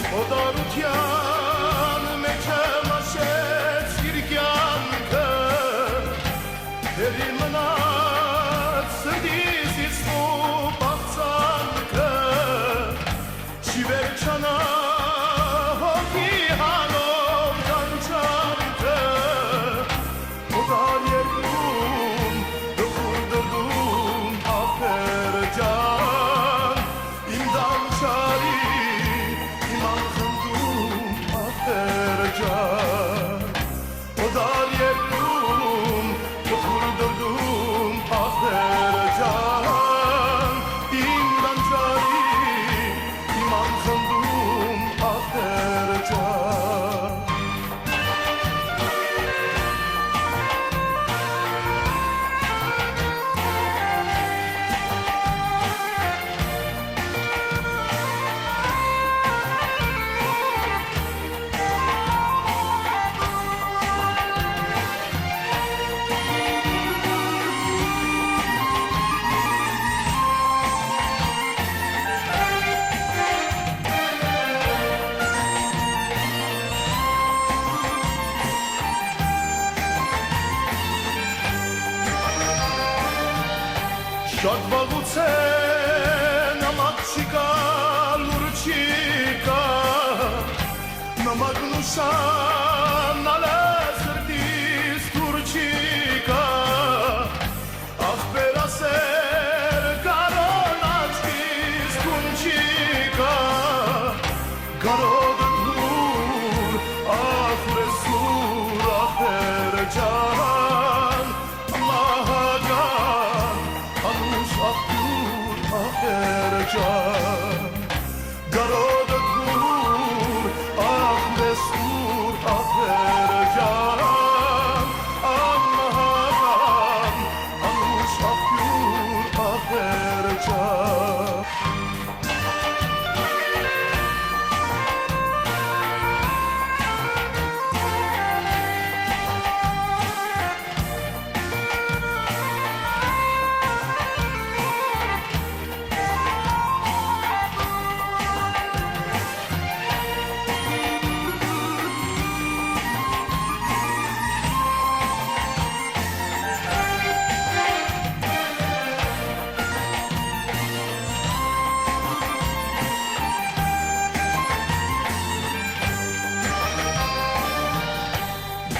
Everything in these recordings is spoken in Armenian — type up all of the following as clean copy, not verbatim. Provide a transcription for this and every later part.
Օդարության մեջ մաշեց իր կյանքը, դերի մնաց սրտիս իսկու բաղցանքը, չի վերջանա հոգի հանով ճանչանքը, օդար երկում դուր դրդում ափեր ջան, իմ դանչարի Օդար երկում դուր դրդում ափեր ջան, իմ դանչարի իմ անխնդում ափեր ջան Շատ վաղուց է նամակ չի կա, լուր չի կա, նամակն ուսանալ է սրտիս դուր չի կա, աղբեր ասեր կարոն աչքիս տուն չի կա, կարոդը դուր ախր է սուր ախեր ջան, մահագան Ախտուր ախեր ջան, գարոդը դուր ախվեսուր ախեր ջան, ամահական անուշ ախտուր ախեր ջան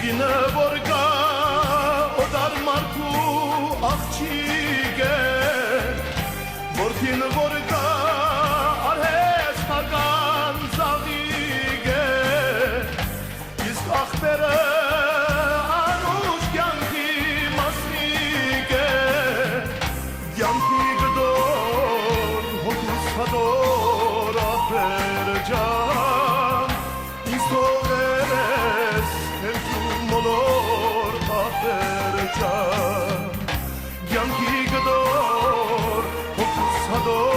Գինը որ կա օդար մարդու աղջիկ է, որդին որ կա արհեստական ծաղիկ է, իսկ աղբերը անուշ կյանքի մասնիկ է, կյանքի գդոր հոգուս հատոր ախեր ջան, ինձ թողեր ես Մոլոր ախեր ջան, կյանքի գդոր հոգուս հատոր